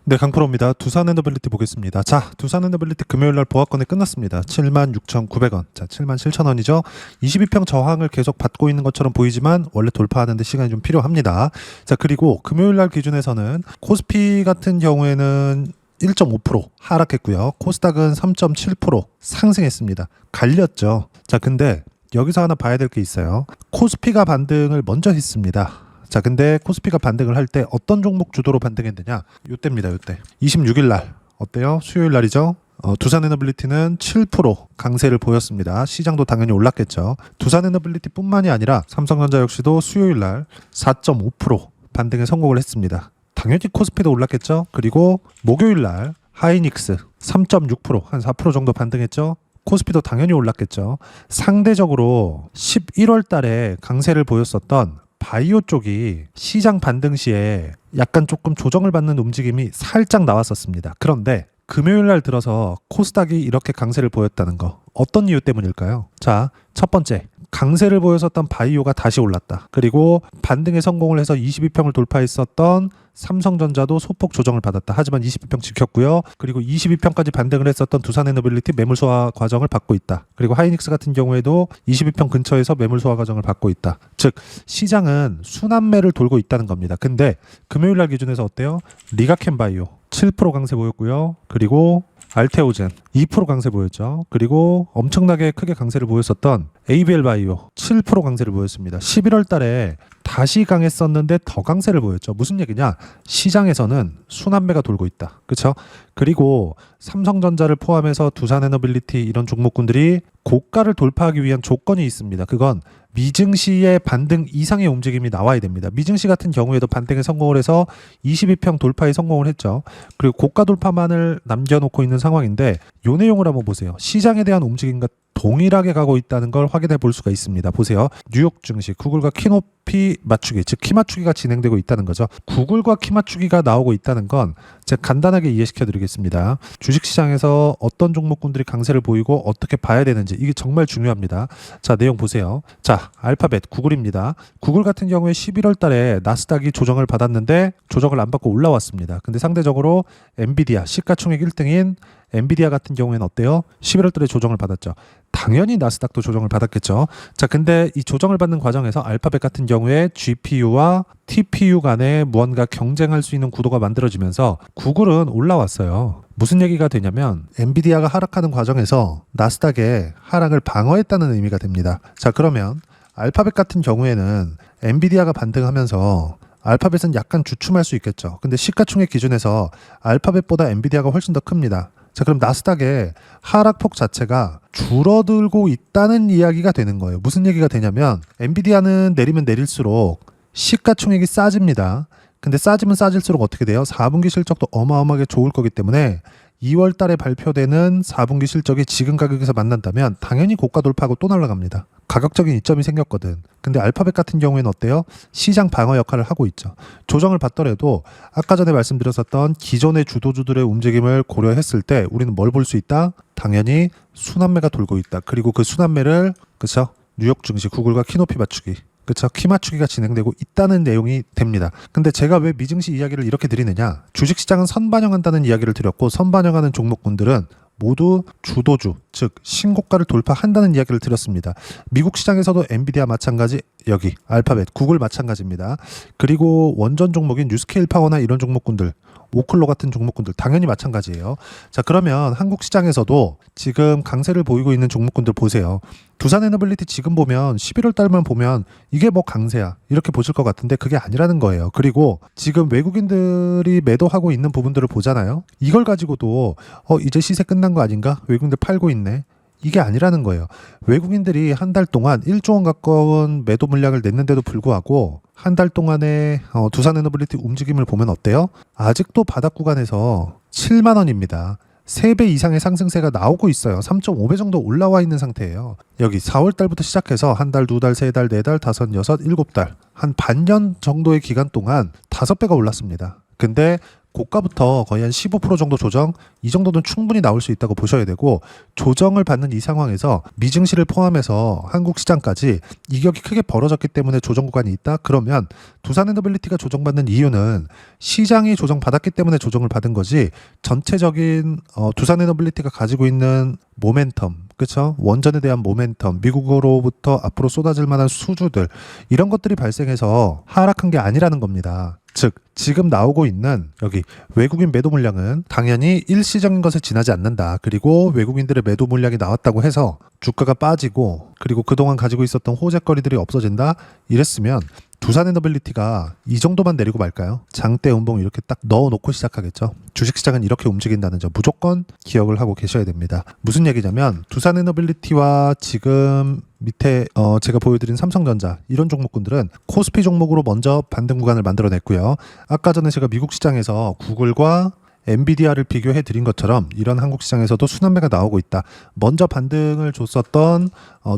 네, 강프로입니다. 두산에너빌리티 보겠습니다. 자, 두산에너빌리티 금요일날 보합권이 끝났습니다. 76,900원. 자, 77,000원이죠. 22평 저항을 계속 받고 있는 것처럼 보이지만 원래 돌파하는데 시간이 좀 필요합니다. 자, 그리고 금요일날 기준에서는 코스피 같은 경우에는 1.5% 하락했고요. 코스닥은 3.7% 상승했습니다. 갈렸죠. 자, 근데 여기서 하나 봐야 될 게 있어요. 코스피가 반등을 먼저 했습니다. 자, 근데 코스피가 반등을 할 때 어떤 종목 주도로 반등했느냐? 요때입니다. 요때 26일 날 어때요? 수요일 날이죠. 두산에너빌리티는 7% 강세를 보였습니다. 시장도 당연히 올랐겠죠. 두산에너빌리티 뿐만이 아니라 삼성전자 역시도 수요일 날 4.5% 반등에 성공을 했습니다. 당연히 코스피도 올랐겠죠. 그리고 목요일 날 하이닉스 3.6% 한 4% 정도 반등했죠. 코스피도 당연히 올랐겠죠. 상대적으로 11월 달에 강세를 보였었던 바이오 쪽이 시장 반등 시에 약간 조금 조정을 받는 움직임이 살짝 나왔었습니다. 그런데 금요일 날 들어서 코스닥이 이렇게 강세를 보였다는 거 어떤 이유 때문일까요? 자, 첫 번째, 강세를 보였었던 바이오가 다시 올랐다. 그리고 반등에 성공을 해서 22평을 돌파했었던 삼성전자도 소폭 조정을 받았다. 하지만 22평 지켰고요. 그리고 22평까지 반등을 했었던 두산에너빌리티 매물 소화 과정을 받고 있다. 그리고 하이닉스 같은 경우에도 22평 근처에서 매물 소화 과정을 받고 있다. 즉 시장은 순환매를 돌고 있다는 겁니다. 근데 금요일 날 기준에서 어때요? 리가켄바이오 7% 강세 보였고요. 그리고 알테오젠 2% 강세 보였죠. 그리고 엄청나게 크게 강세를 보였었던 ABL 바이오 7% 강세를 보였습니다. 11월 달에 다시 강했었는데 더 강세를 보였죠. 무슨 얘기냐? 시장에서는 순환매가 돌고 있다. 그렇죠? 그리고 삼성전자를 포함해서 두산에너빌리티 이런 종목군들이 고가를 돌파하기 위한 조건이 있습니다. 그건 미증시의 반등 이상의 움직임이 나와야 됩니다. 미증시 같은 경우에도 반등에 성공을 해서 22평 돌파에 성공을 했죠. 그리고 고가 돌파만을 남겨놓고 있는 상황인데 요 내용을 한번 보세요. 시장에 대한 움직임과 동일하게 가고 있다는 걸 확인해 볼 수가 있습니다. 보세요. 뉴욕 증시 구글과 키높이 맞추기, 즉 키 맞추기가 진행되고 있다는 거죠. 구글과 키 맞추기가 나오고 있다는 건 제가 간단하게 이해시켜 드리겠습니다. 주식시장에서 어떤 종목군들이 강세를 보이고 어떻게 봐야 되는지 이게 정말 중요합니다. 자, 내용 보세요. 자, 알파벳 구글입니다. 구글 같은 경우에 11월 달에 나스닥이 조정을 받았는데 조정을 안 받고 올라왔습니다. 근데 상대적으로 엔비디아 시가총액 1등인 엔비디아 같은 경우에는 어때요? 11월 달에 조정을 받았죠. 당연히 나스닥도 조정을 받았겠죠. 자, 근데 이 조정을 받는 과정에서 알파벳 같은 경우에 GPU와 TPU 간에 무언가 경쟁할 수 있는 구도가 만들어지면서 구글은 올라왔어요. 무슨 얘기가 되냐면 엔비디아가 하락하는 과정에서 나스닥의 하락을 방어했다는 의미가 됩니다. 자, 그러면 알파벳 같은 경우에는 엔비디아가 반등하면서 알파벳은 약간 주춤할 수 있겠죠. 근데 시가총액 기준에서 알파벳보다 엔비디아가 훨씬 더 큽니다. 자, 그럼 나스닥의 하락폭 자체가 줄어들고 있다는 이야기가 되는 거예요. 무슨 얘기가 되냐면 엔비디아는 내리면 내릴수록 시가총액이 싸집니다. 근데 싸지면 싸질수록 어떻게 돼요? 4분기 실적도 어마어마하게 좋을 거기 때문에 2월 달에 발표되는 4분기 실적이 지금 가격에서 만난다면 당연히 고가 돌파하고 또 날아갑니다. 가격적인 이점이 생겼거든. 근데 알파벳 같은 경우에는 어때요? 시장 방어 역할을 하고 있죠. 조정을 받더라도 아까 전에 말씀드렸었던 기존의 주도주들의 움직임을 고려했을 때 우리는 뭘 볼 수 있다? 당연히 순환매가 돌고 있다. 그리고 그 순환매를 그쵸? 뉴욕 증시 구글과 키높이 맞추기 그쵸? 키 맞추기가 진행되고 있다는 내용이 됩니다. 근데 제가 왜 미증시 이야기를 이렇게 드리느냐? 주식시장은 선반영한다는 이야기를 드렸고 선반영하는 종목군들은 모두 주도주, 즉 신고가를 돌파한다는 이야기를 드렸습니다. 미국 시장에서도 엔비디아 마찬가지, 여기 알파벳, 구글 마찬가지입니다. 그리고 원전 종목인 뉴스케일 파워나 이런 종목군들, 오클로 같은 종목군들 당연히 마찬가지예요. 자, 그러면 한국 시장에서도 지금 강세를 보이고 있는 종목군들 보세요. 두산에너빌리티 지금 보면 11월 달만 보면 이게 뭐 강세야 이렇게 보실 것 같은데 그게 아니라는 거예요. 그리고 지금 외국인들이 매도하고 있는 부분들을 보잖아요. 이걸 가지고도 이제 시세 끝난 거 아닌가? 외국인들 팔고 있네. 이게 아니라는 거예요. 외국인들이 한 달 동안 1조 원 가까운 매도 물량을 냈는데도 불구하고 한 달 동안의 두산에너빌리티 움직임을 보면 어때요? 아직도 바닥 구간에서 7만 원입니다. 3배 이상의 상승세가 나오고 있어요. 3.5배 정도 올라와 있는 상태예요. 여기 4월 달부터 시작해서 한 달, 두 달, 세 달, 네 달, 다섯, 여섯, 일곱 달 한 반년 정도의 기간 동안 5배가 올랐습니다. 근데 고가부터 거의 한 15% 정도 조정, 이 정도는 충분히 나올 수 있다고 보셔야 되고, 조정을 받는 이 상황에서 미증시를 포함해서 한국 시장까지 이격이 크게 벌어졌기 때문에 조정 구간이 있다? 그러면 두산에너빌리티가 조정받는 이유는 시장이 조정받았기 때문에 조정을 받은 거지, 전체적인 두산에너빌리티가 가지고 있는 모멘텀, 그렇죠? 원전에 대한 모멘텀, 미국으로부터 앞으로 쏟아질 만한 수주들, 이런 것들이 발생해서 하락한 게 아니라는 겁니다. 즉 지금 나오고 있는 여기 외국인 매도 물량은 당연히 일시적인 것에 지나지 않는다. 그리고 외국인들의 매도 물량이 나왔다고 해서 주가가 빠지고, 그리고 그동안 가지고 있었던 호재거리들이 없어진다, 이랬으면 두산에너빌리티가 이 정도만 내리고 말까요? 장대 음봉 이렇게 딱 넣어놓고 시작하겠죠. 주식시장은 이렇게 움직인다는 점 무조건 기억을 하고 계셔야 됩니다. 무슨 얘기냐면 두산에너빌리티와 지금 밑에 제가 보여드린 삼성전자, 이런 종목군들은 코스피 종목으로 먼저 반등 구간을 만들어냈고요. 아까 전에 제가 미국 시장에서 구글과 엔비디아를 비교해 드린 것처럼 이런 한국 시장에서도 순환매가 나오고 있다. 먼저 반등을 줬었던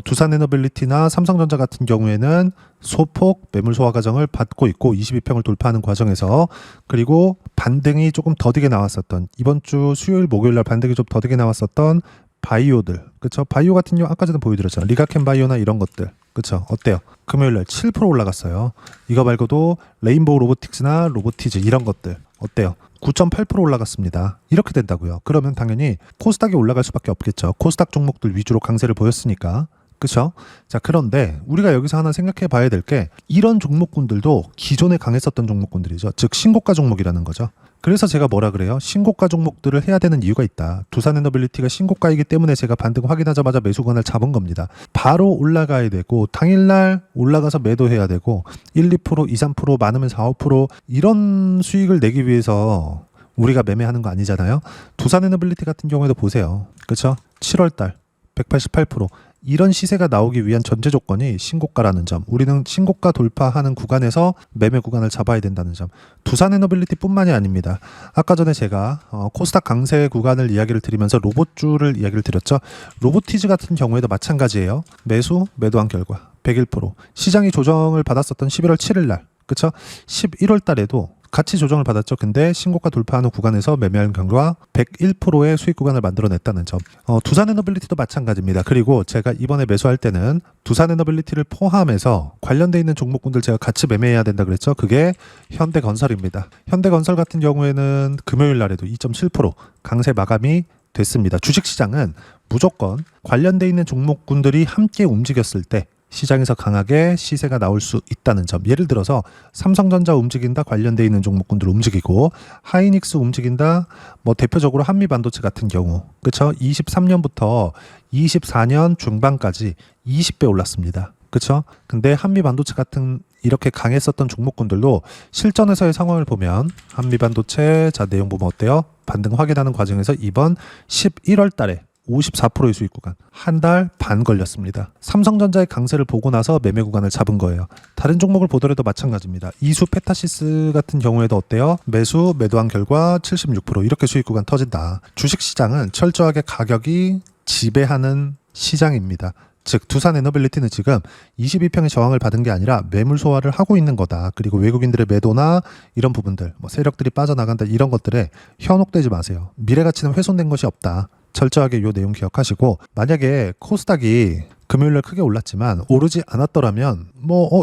두산에너빌리티나 삼성전자 같은 경우에는 소폭 매물 소화 과정을 받고 있고 22평을 돌파하는 과정에서, 그리고 반등이 조금 더디게 나왔었던 이번 주 수요일 목요일 날 반등이 좀 더디게 나왔었던 바이오들, 그쵸? 바이오 같은 경우 아까 전에 보여드렸잖아요. 리가켄 바이오나 이런 것들, 그쵸? 어때요? 금요일 날 7% 올라갔어요. 이거 말고도 레인보우 로보틱스나 로보티즈 이런 것들 어때요? 9.8% 올라갔습니다. 이렇게 된다고요. 그러면 당연히 코스닥이 올라갈 수밖에 없겠죠. 코스닥 종목들 위주로 강세를 보였으니까. 그렇죠? 자, 그런데 우리가 여기서 하나 생각해 봐야 될 게, 이런 종목군들도 기존에 강했었던 종목군들이죠. 즉 신고가 종목이라는 거죠. 그래서 제가 뭐라 그래요? 신고가 종목들을 해야 되는 이유가 있다. 두산에너빌리티가 신고가이기 때문에 제가 반등 확인하자마자 매수권을 잡은 겁니다. 바로 올라가야 되고, 당일날 올라가서 매도해야 되고, 1, 2%, 2, 3%, 많으면 4, 5% 이런 수익을 내기 위해서 우리가 매매하는 거 아니잖아요. 두산에너빌리티 같은 경우에도 보세요. 그렇죠? 7월달 188%, 이런 시세가 나오기 위한 전제 조건이 신고가라는 점, 우리는 신고가 돌파하는 구간에서 매매 구간을 잡아야 된다는 점. 두산에너빌리티 뿐만이 아닙니다. 아까 전에 제가 코스닥 강세 구간을 이야기를 드리면서 로봇주를 이야기를 드렸죠. 로보티즈 같은 경우에도 마찬가지예요. 매도한 결과 101%, 시장이 조정을 받았었던 11월 7일 날, 그쵸? 11월 달에도 같이 조정을 받았죠. 근데 신고가 돌파하는 구간에서 매매한 결과 101%의 수익 구간을 만들어냈다는 점. 두산에너빌리티도 마찬가지입니다. 그리고 제가 이번에 매수할 때는 두산에너빌리티를 포함해서 관련돼 있는 종목군들 제가 같이 매매해야 된다 그랬죠. 그게 현대건설입니다. 현대건설 같은 경우에는 금요일 날에도 2.7% 강세 마감이 됐습니다. 주식시장은 무조건 관련돼 있는 종목군들이 함께 움직였을 때 시장에서 강하게 시세가 나올 수 있다는 점. 예를 들어서 삼성전자 움직인다, 관련돼 있는 종목군들 움직이고, 하이닉스 움직인다, 뭐 대표적으로 한미반도체 같은 경우, 그쵸? 23년부터 24년 중반까지 20배 올랐습니다. 그쵸? 근데 한미반도체 같은 이렇게 강했었던 종목군들도 실전에서의 상황을 보면, 한미반도체, 자 내용 보면 어때요? 반등 확인하는 과정에서 이번 11월 달에 54%의 수익 구간, 한 달 반 걸렸습니다. 삼성전자의 강세를 보고 나서 매매 구간을 잡은 거예요. 다른 종목을 보더라도 마찬가지입니다. 이수 페타시스 같은 경우에도 어때요? 매도한 결과 76%, 이렇게 수익 구간 터진다. 주식시장은 철저하게 가격이 지배하는 시장입니다. 즉 두산에너빌리티는 지금 22평의 저항을 받은 게 아니라 매물 소화를 하고 있는 거다. 그리고 외국인들의 매도나 이런 부분들, 뭐 세력들이 빠져나간다, 이런 것들에 현혹되지 마세요. 미래 가치는 훼손된 것이 없다. 철저하게 이 내용 기억하시고, 만약에 코스닥이 금요일날 크게 올랐지만 오르지 않았더라면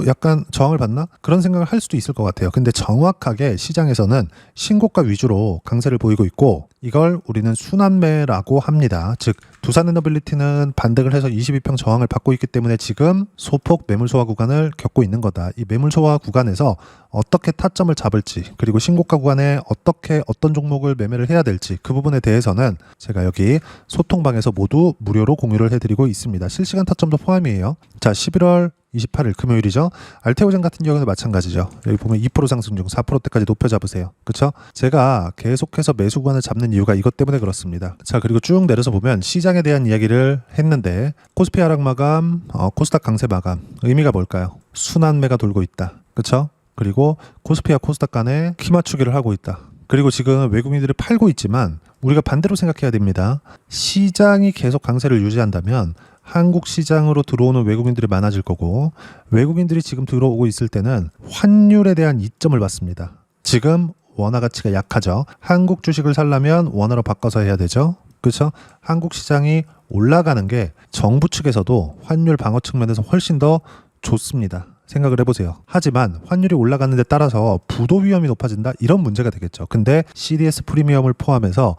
약간 저항을 받나? 그런 생각을 할 수도 있을 것 같아요. 근데 정확하게 시장에서는 신고가 위주로 강세를 보이고 있고, 이걸 우리는 순환매라고 합니다. 즉 두산에너빌리티는 반등을 해서 22평 저항을 받고 있기 때문에 지금 소폭 매물 소화 구간을 겪고 있는 거다. 이 매물 소화 구간에서 어떻게 타점을 잡을지, 그리고 신고가 구간에 어떻게 어떤 종목을 매매를 해야 될지, 그 부분에 대해서는 제가 여기 소통방에서 모두 무료로 공유를 해드리고 있습니다. 실시간 타점도 포함이에요. 자, 11월 28일 금요일이죠. 알테오젠 같은 경우는 마찬가지죠. 여기 보면 2% 상승 중 4%대까지 높여 잡으세요. 그렇죠? 제가 계속해서 매수 구간을 잡는 이유가 이것 때문에 그렇습니다. 자, 그리고 쭉 내려서 보면 시장에 대한 이야기를 했는데, 코스피 하락 마감, 코스닥 강세 마감, 의미가 뭘까요? 순환매가 돌고 있다. 그렇죠? 그리고 코스피와 코스닥 간에 키 맞추기를 하고 있다. 그리고 지금 외국인들이 팔고 있지만 우리가 반대로 생각해야 됩니다. 시장이 계속 강세를 유지한다면 한국 시장으로 들어오는 외국인들이 많아질 거고, 외국인들이 지금 들어오고 있을 때는 환율에 대한 이점을 받습니다. 지금 원화 가치가 약하죠. 한국 주식을 살려면 원화로 바꿔서 해야 되죠. 그렇죠? 한국 시장이 올라가는 게 정부 측에서도 환율 방어 측면에서 훨씬 더 좋습니다. 생각을 해보세요. 하지만 환율이 올라가는 데 따라서 부도 위험이 높아진다? 이런 문제가 되겠죠. 근데 CDS 프리미엄을 포함해서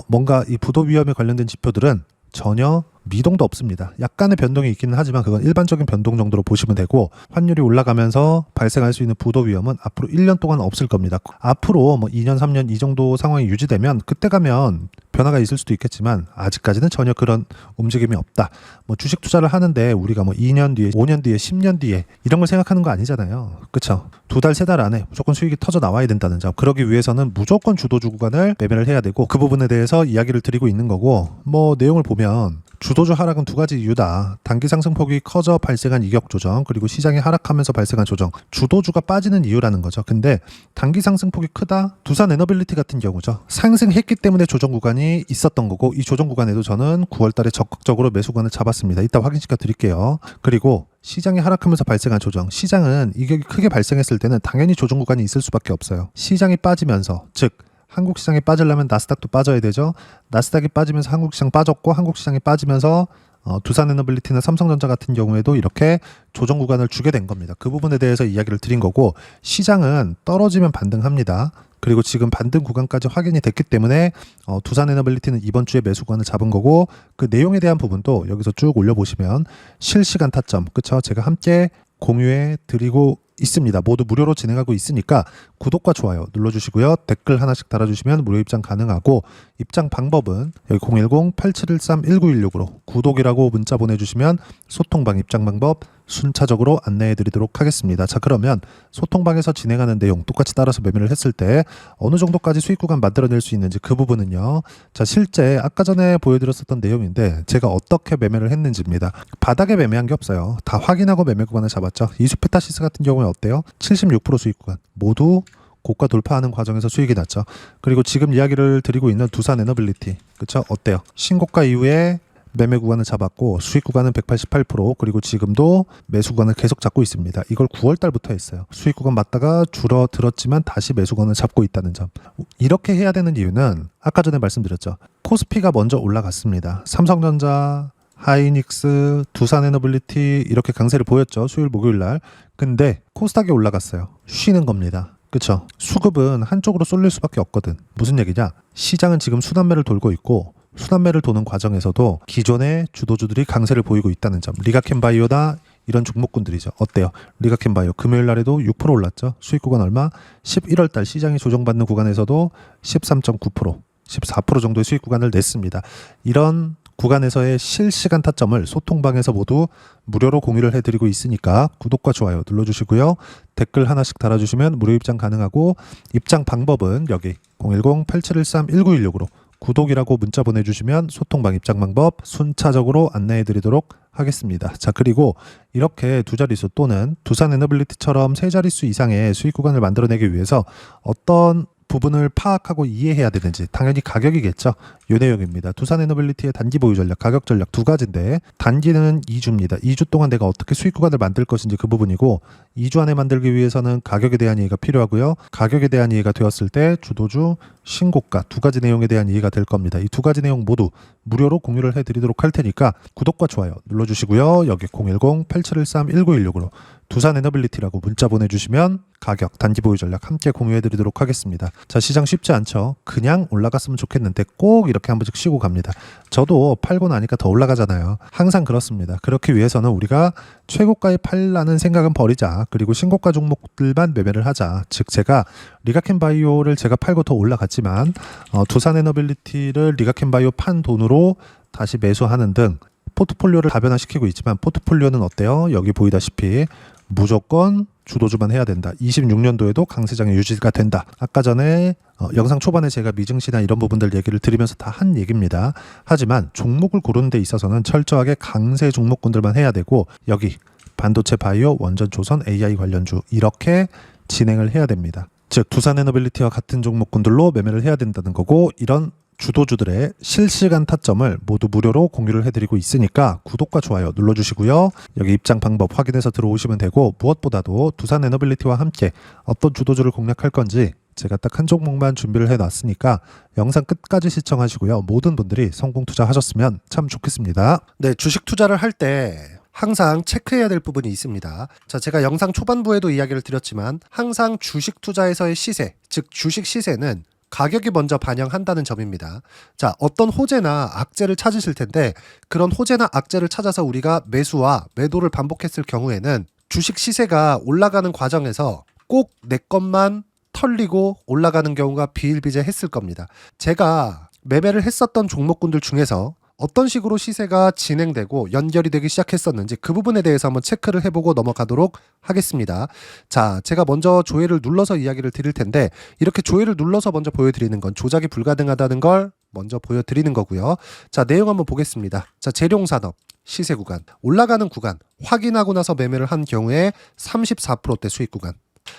뭔가 이 부도 위험에 관련된 지표들은 전혀 미동도 없습니다. 약간의 변동이 있기는 하지만 그건 일반적인 변동 정도로 보시면 되고, 환율이 올라가면서 발생할 수 있는 부도 위험은 앞으로 1년 동안 없을 겁니다. 앞으로 뭐 2년, 3년 이 정도 상황이 유지되면 그때 가면 변화가 있을 수도 있겠지만 아직까지는 전혀 그런 움직임이 없다. 뭐 주식 투자를 하는데 우리가 뭐 2년 뒤에, 5년 뒤에, 10년 뒤에 이런 걸 생각하는 거 아니잖아요. 그렇죠? 2달, 3달 안에 무조건 수익이 터져 나와야 된다는 점. 그러기 위해서는 무조건 주도주 구간을 매매를 해야 되고, 그 부분에 대해서 이야기를 드리고 있는 거고, 뭐 내용을 보면 주도주 하락은 두 가지 이유다. 단기 상승폭이 커져 발생한 이격 조정, 그리고 시장이 하락하면서 발생한 조정. 주도주가 빠지는 이유라는 거죠. 근데 단기 상승폭이 크다? 두산 에너빌리티 같은 경우죠. 상승했기 때문에 조정 구간이 있었던 거고, 이 조정 구간에도 저는 9월 달에 적극적으로 매수 구간을 잡았습니다. 이따 확인시켜 드릴게요. 그리고 시장이 하락하면서 발생한 조정. 시장은 이격이 크게 발생했을 때는 당연히 조정 구간이 있을 수밖에 없어요. 시장이 빠지면서, 즉 한국 시장이 빠지려면 나스닥도 빠져야 되죠. 나스닥이 빠지면서 한국 시장 빠졌고, 한국 시장이 빠지면서 두산 에너빌리티나 삼성전자 같은 경우에도 이렇게 조정 구간을 주게 된 겁니다. 그 부분에 대해서 이야기를 드린 거고, 시장은 떨어지면 반등합니다. 그리고 지금 반등 구간까지 확인이 됐기 때문에 두산 에너빌리티는 이번 주에 매수 구간을 잡은 거고, 그 내용에 대한 부분도 여기서 쭉 올려보시면 실시간 타점, 그쵸? 제가 함께 공유해 드리고 있습니다. 모두 무료로 진행하고 있으니까 구독과 좋아요 눌러주시고요. 댓글 하나씩 달아주시면 무료 입장 가능하고, 입장 방법은 여기 010-8713-1916으로 구독이라고 문자 보내주시면 소통방 입장 방법 순차적으로 안내해 드리도록 하겠습니다. 자, 그러면 소통방에서 진행하는 내용 똑같이 따라서 매매를 했을 때 어느 정도까지 수익 구간 만들어낼 수 있는지, 그 부분은요, 자, 실제 아까 전에 보여드렸었던 내용인데 제가 어떻게 매매를 했는지입니다. 바닥에 매매한 게 없어요. 다 확인하고 매매 구간을 잡았죠. 이수페타시스 같은 경우에 어때요? 76% 수익 구간 모두 고가 돌파하는 과정에서 수익이 났죠. 그리고 지금 이야기를 드리고 있는 두산 에너빌리티, 그쵸? 어때요? 신고가 이후에 매매 구간을 잡았고 수익 구간은 188%, 그리고 지금도 매수 구간을 계속 잡고 있습니다. 이걸 9월 달부터 했어요. 수익 구간 맞다가 줄어들었지만 다시 매수 구간을 잡고 있다는 점. 이렇게 해야 되는 이유는 아까 전에 말씀드렸죠. 코스피가 먼저 올라갔습니다. 삼성전자, 하이닉스, 두산 에너빌리티 이렇게 강세를 보였죠. 수요일 목요일 날. 근데 코스닥이 올라갔어요. 쉬는 겁니다. 그쵸? 수급은 한쪽으로 쏠릴 수밖에 없거든. 무슨 얘기냐? 시장은 지금 순환매를 돌고 있고, 순환매를 도는 과정에서도 기존의 주도주들이 강세를 보이고 있다는 점. 리가켄바이오나 이런 종목군들이죠. 어때요? 리가켄바이오 금요일 날에도 6% 올랐죠. 수익 구간 얼마? 11월 달 시장이 조정받는 구간에서도 13.9%, 14% 정도의 수익 구간을 냈습니다. 이런 구간에서의 실시간 타점을 소통방에서 모두 무료로 공유를 해드리고 있으니까 구독과 좋아요 눌러주시고요. 댓글 하나씩 달아주시면 무료 입장 가능하고, 입장 방법은 여기 010-8713-1916으로 구독이라고 문자 보내주시면 소통방 입장 방법 순차적으로 안내해드리도록 하겠습니다. 자, 그리고 이렇게 두 자릿수 또는 두산 에너빌리티처럼 세 자릿수 이상의 수익 구간을 만들어내기 위해서 어떤 부분을 파악하고 이해해야 되는지, 당연히 가격이겠죠. 요 내용입니다. 두산 에너빌리티의 단기 보유 전략, 가격 전략 두 가지인데, 단기는 2주입니다. 2주 동안 내가 어떻게 수익 구간을 만들 것인지 그 부분이고, 2주 안에 만들기 위해서는 가격에 대한 이해가 필요하고요. 가격에 대한 이해가 되었을 때 주도주, 신고가 두 가지 내용에 대한 이해가 될 겁니다. 이 두 가지 내용 모두 무료로 공유를 해드리도록 할 테니까 구독과 좋아요 눌러주시고요. 여기 010-8713-1916으로 두산 에너빌리티라고 문자 보내주시면 가격, 단기 보유 전략 함께 공유해드리도록 하겠습니다. 자, 시장 쉽지 않죠. 그냥 올라갔으면 좋겠는데 꼭 이렇게 한 번씩 쉬고 갑니다. 저도 팔고 나니까 더 올라가잖아요. 항상 그렇습니다. 그렇기 위해서는 우리가 최고가에 팔라는 생각은 버리자. 그리고 신고가 종목들만 매매를 하자. 즉 제가 리가켄바이오를 제가 팔고 더 올라갔지만 두산 에너빌리티를 리가켄바이오 판 돈으로 다시 매수하는 등 포트폴리오를 다변화시키고 있지만, 포트폴리오는 어때요? 여기 보이다시피 무조건 주도주만 해야 된다. 26년도에도 강세장이 유지가 된다. 아까 전에 영상 초반에 제가 미증시나 이런 부분들 얘기를 드리면서 다 한 얘기입니다. 하지만 종목을 고르는 데 있어서는 철저하게 강세 종목군들만 해야 되고, 여기 반도체, 바이오, 원전, 조선, AI 관련주 이렇게 진행을 해야 됩니다. 즉 두산 에너빌리티와 같은 종목군들로 매매를 해야 된다는 거고, 이런 주도주들의 실시간 타점을 모두 무료로 공유를 해드리고 있으니까 구독과 좋아요 눌러주시고요. 여기 입장 방법 확인해서 들어오시면 되고, 무엇보다도 두산 에너빌리티와 함께 어떤 주도주를 공략할 건지 제가 딱 한 종목만 준비를 해놨으니까 영상 끝까지 시청하시고요. 모든 분들이 성공 투자하셨으면 참 좋겠습니다. 네, 주식 투자를 할 때 항상 체크해야 될 부분이 있습니다. 자, 제가 영상 초반부에도 이야기를 드렸지만 항상 주식 투자에서의 시세, 즉 주식 시세는 가격이 먼저 반영한다는 점입니다. 자, 어떤 호재나 악재를 찾으실 텐데 그런 호재나 악재를 찾아서 우리가 매수와 매도를 반복했을 경우에는 주식 시세가 올라가는 과정에서 꼭 내 것만 털리고 올라가는 경우가 비일비재했을 겁니다. 제가 매매를 했었던 종목군들 중에서 어떤 식으로 시세가 진행되고 연결이 되기 시작했었는지 그 부분에 대해서 한번 체크를 해보고 넘어가도록 하겠습니다. 자, 제가 먼저 조회를 눌러서 이야기를 드릴 텐데 이렇게 조회를 눌러서 먼저 보여드리는 건 조작이 불가능하다는 걸 먼저 보여드리는 거고요. 자, 내용 한번 보겠습니다. 자, 재룡산업 시세 구간, 올라가는 구간 확인하고 나서 매매를 한 경우에 34%대 수익 구간.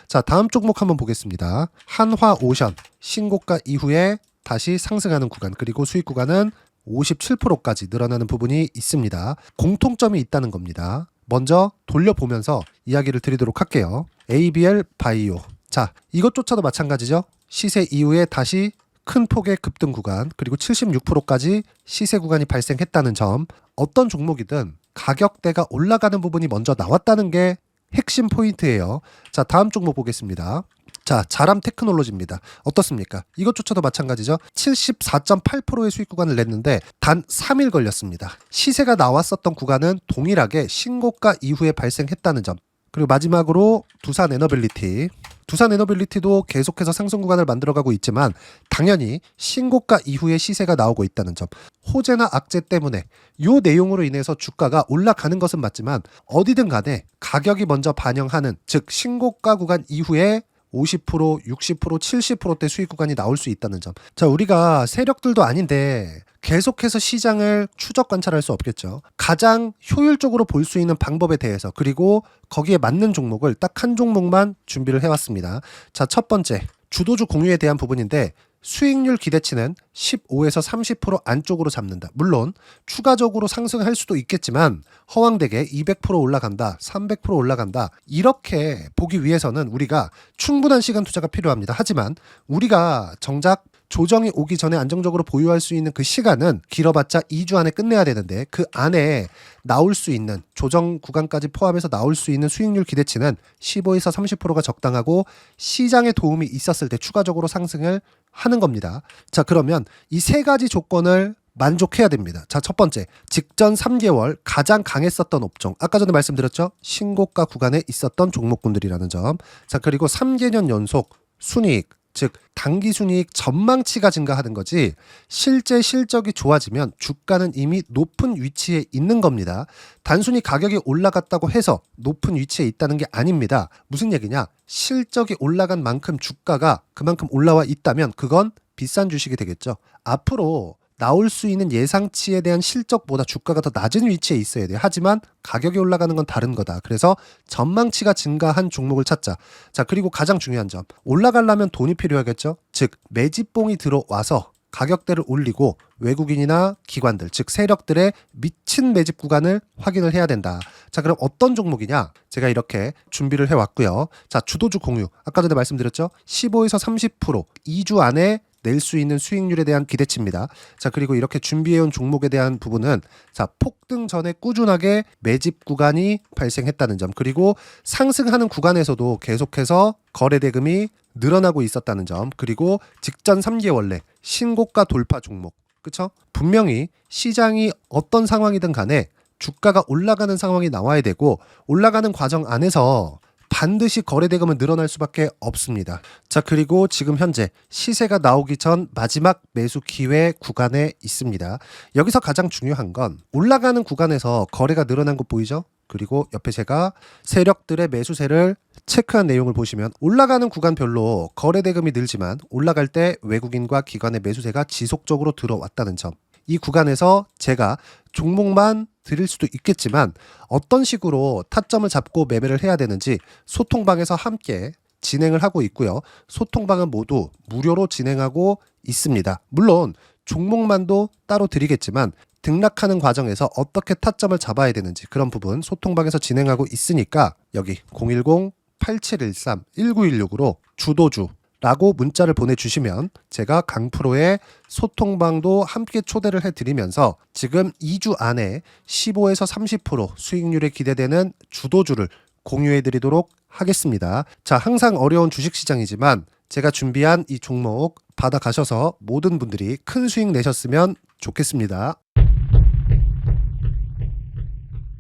자, 다음 종목 한번 보겠습니다. 한화오션 신고가 이후에 다시 상승하는 구간, 그리고 수익 구간은 57%까지 늘어나는 부분이 있습니다. 공통점이 있다는 겁니다. 먼저 돌려보면서 이야기를 드리도록 할게요. ABL 바이오. 자, 이것조차도 마찬가지죠. 시세 이후에 다시 큰 폭의 급등 구간, 그리고 76%까지 시세 구간이 발생했다는 점. 어떤 종목이든 가격대가 올라가는 부분이 먼저 나왔다는 게 핵심 포인트예요. 자, 다음 종목 보겠습니다. 자, 자람 테크놀로지입니다. 어떻습니까? 이것조차도 마찬가지죠. 74.8%의 수익 구간을 냈는데 단 3일 걸렸습니다. 시세가 나왔었던 구간은 동일하게 신고가 이후에 발생했다는 점. 그리고 마지막으로 두산에너빌리티. 두산에너빌리티도 계속해서 상승 구간을 만들어가고 있지만 당연히 신고가 이후에 시세가 나오고 있다는 점. 호재나 악재 때문에 이 내용으로 인해서 주가가 올라가는 것은 맞지만 어디든 간에 가격이 먼저 반영하는, 즉 신고가 구간 이후에 50%, 60%, 70%대 수익 구간이 나올 수 있다는 점. 자, 우리가 세력들도 아닌데 계속해서 시장을 추적 관찰할 수 없겠죠. 가장 효율적으로 볼 수 있는 방법에 대해서, 그리고 거기에 맞는 종목을 딱 한 종목만 준비를 해왔습니다. 자, 첫 번째 주도주 공유에 대한 부분인데 수익률 기대치는 15에서 30% 안쪽으로 잡는다. 물론 추가적으로 상승할 수도 있겠지만 허황되게 200% 올라간다, 300% 올라간다, 이렇게 보기 위해서는 우리가 충분한 시간 투자가 필요합니다. 하지만 우리가 정작 조정이 오기 전에 안정적으로 보유할 수 있는 그 시간은 길어봤자 2주 안에 끝내야 되는데 그 안에 나올 수 있는 조정 구간까지 포함해서 나올 수 있는 수익률 기대치는 15에서 30%가 적당하고 시장에 도움이 있었을 때 추가적으로 상승을 하는 겁니다. 자, 그러면 이 세 가지 조건을 만족해야 됩니다. 자, 첫 번째, 직전 3개월 가장 강했었던 업종. 아까 전에 말씀드렸죠? 신고가 구간에 있었던 종목군들이라는 점. 자, 그리고 3개년 연속 순이익, 즉 단기 순이익 전망치가 증가하는 거지 실제 실적이 좋아지면 주가는 이미 높은 위치에 있는 겁니다. 단순히 가격이 올라갔다고 해서 높은 위치에 있다는 게 아닙니다. 무슨 얘기냐? 실적이 올라간 만큼 주가가 그만큼 올라와 있다면 그건 비싼 주식이 되겠죠. 앞으로 나올 수 있는 예상치에 대한 실적보다 주가가 더 낮은 위치에 있어야 돼요. 하지만 가격이 올라가는 건 다른 거다. 그래서 전망치가 증가한 종목을 찾자. 자, 그리고 가장 중요한 점. 올라가려면 돈이 필요하겠죠. 즉 매집봉이 들어와서 가격대를 올리고 외국인이나 기관들, 즉 세력들의 미친 매집 구간을 확인을 해야 된다. 자, 그럼 어떤 종목이냐? 제가 이렇게 준비를 해왔고요. 자, 주도주 공유. 아까 전에 말씀드렸죠. 15에서 30% 2주 안에 낼 수 있는 수익률에 대한 기대치입니다. 자, 그리고 이렇게 준비해온 종목에 대한 부분은 자, 폭등 전에 꾸준하게 매집 구간이 발생했다는 점, 그리고 상승하는 구간에서도 계속해서 거래 대금이 늘어나고 있었다는 점, 그리고 직전 3개월 내 신고가 돌파 종목. 그쵸? 분명히 시장이 어떤 상황이든 간에 주가가 올라가는 상황이 나와야 되고 올라가는 과정 안에서 반드시 거래대금은 늘어날 수밖에 없습니다. 자, 그리고 지금 현재 시세가 나오기 전 마지막 매수 기회 구간에 있습니다. 여기서 가장 중요한 건 올라가는 구간에서 거래가 늘어난 거 보이죠? 그리고 옆에 제가 세력들의 매수세를 체크한 내용을 보시면 올라가는 구간별로 거래대금이 늘지만 올라갈 때 외국인과 기관의 매수세가 지속적으로 들어왔다는 점. 이 구간에서 제가 종목만 드릴 수도 있겠지만 어떤 식으로 타점을 잡고 매매를 해야 되는지 소통방에서 함께 진행을 하고 있고요. 소통방은 모두 무료로 진행하고 있습니다. 물론 종목만도 따로 드리겠지만 등락하는 과정에서 어떻게 타점을 잡아야 되는지 그런 부분 소통방에서 진행하고 있으니까 여기 010-8713-1916으로 주도주, 라고 문자를 보내주시면 제가 강프로의 소통방도 함께 초대를 해드리면서 지금 2주 안에 15에서 30% 수익률이 기대되는 주도주를 공유해드리도록 하겠습니다. 자, 항상 어려운 주식시장이지만 제가 준비한 이 종목 받아가셔서 모든 분들이 큰 수익 내셨으면 좋겠습니다.